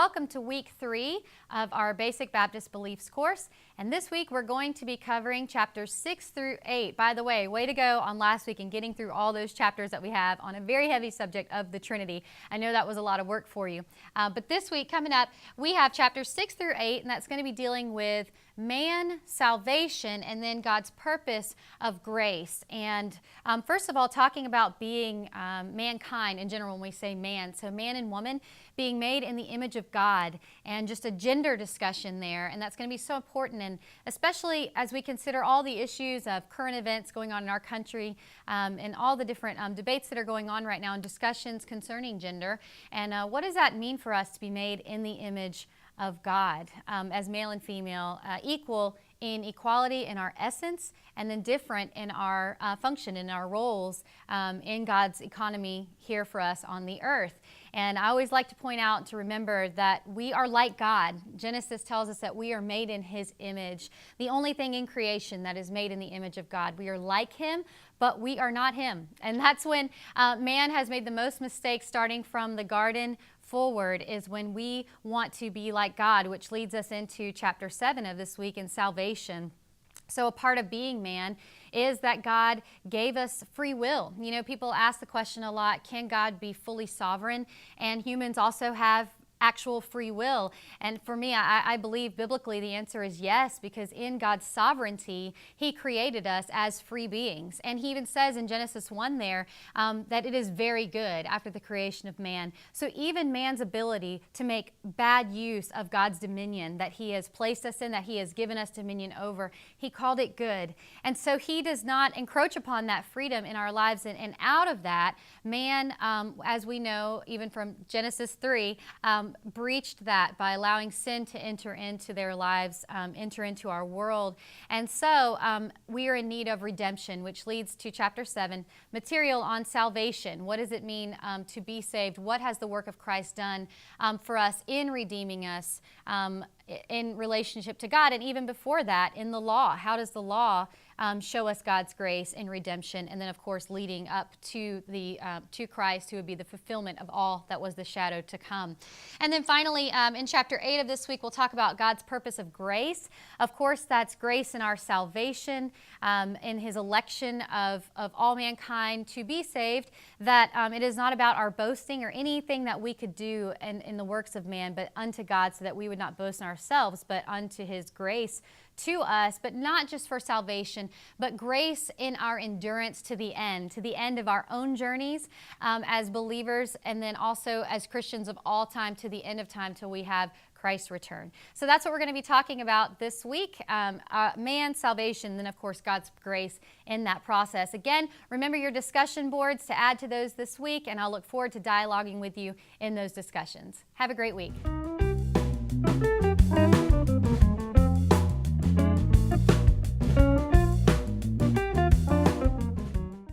welcome to week 3 of our Basic Baptist Beliefs course. And this week we're going to be covering chapters 6 through 8. By the way, way to go on last week and getting through all those chapters that we have on a very heavy subject of the Trinity. I know that was a lot of work for you. But this week coming up, we have chapters 6 through 8, and that's going to be dealing with man, salvation, and then God's purpose of grace. And first of all, talking about being mankind in general when we say man. So man and woman being made in the image of God, and just a gender discussion there. And that's going to be so important, and especially as we consider all the issues of current events going on in our country and all the different debates that are going on right now and discussions concerning gender. And what does that mean for us to be made in the image of God as male and female, equal in equality in our essence, and then different in our function, in our roles in God's economy here for us on the earth. And I always like to point out to remember that we are like God. Genesis tells us that we are made in His image. The only thing in creation that is made in the image of God. We are like Him, but we are not Him. And that's when man has made the most mistakes starting from the garden forward, is when we want to be like God, which leads us into chapter 7 of this week in salvation. So a part of being man is that God gave us free will. You know, people ask the question a lot, can God be fully sovereign? And humans also have actual free will. And for me, I believe biblically the answer is yes, because in God's sovereignty, He created us as free beings. And He even says in Genesis 1 there that it is very good after the creation of man. So even man's ability to make bad use of God's dominion that He has placed us in, that He has given us dominion over, He called it good. And so He does not encroach upon that freedom in our lives. And out of that, man, as we know, even from Genesis 3, breached that by allowing sin to enter into their lives, enter into our world. And so we are in need of redemption, which leads to chapter 7, material on salvation. What does it mean to be saved? What has the work of Christ done for us in redeeming us in relationship to God? And even before that, in the law, how does the law show us God's grace and redemption? And then, of course, leading up to to Christ, who would be the fulfillment of all that was the shadow to come. And then finally, in chapter 8 of this week, we'll talk about God's purpose of grace. Of course, that's grace in our salvation, in His election of all mankind to be saved, that it is not about our boasting or anything that we could do in the works of man, but unto God, so that we would not boast in ourselves, but unto His grace to us, but not just for salvation, but grace in our endurance to the end of our own journeys as believers, and then also as Christians of all time to the end of time till we have Christ's return. So that's what we're going to be talking about this week, man, salvation, then of course God's grace in that process. Again, remember your discussion boards to add to those this week, and I'll look forward to dialoguing with you in those discussions. Have a great week.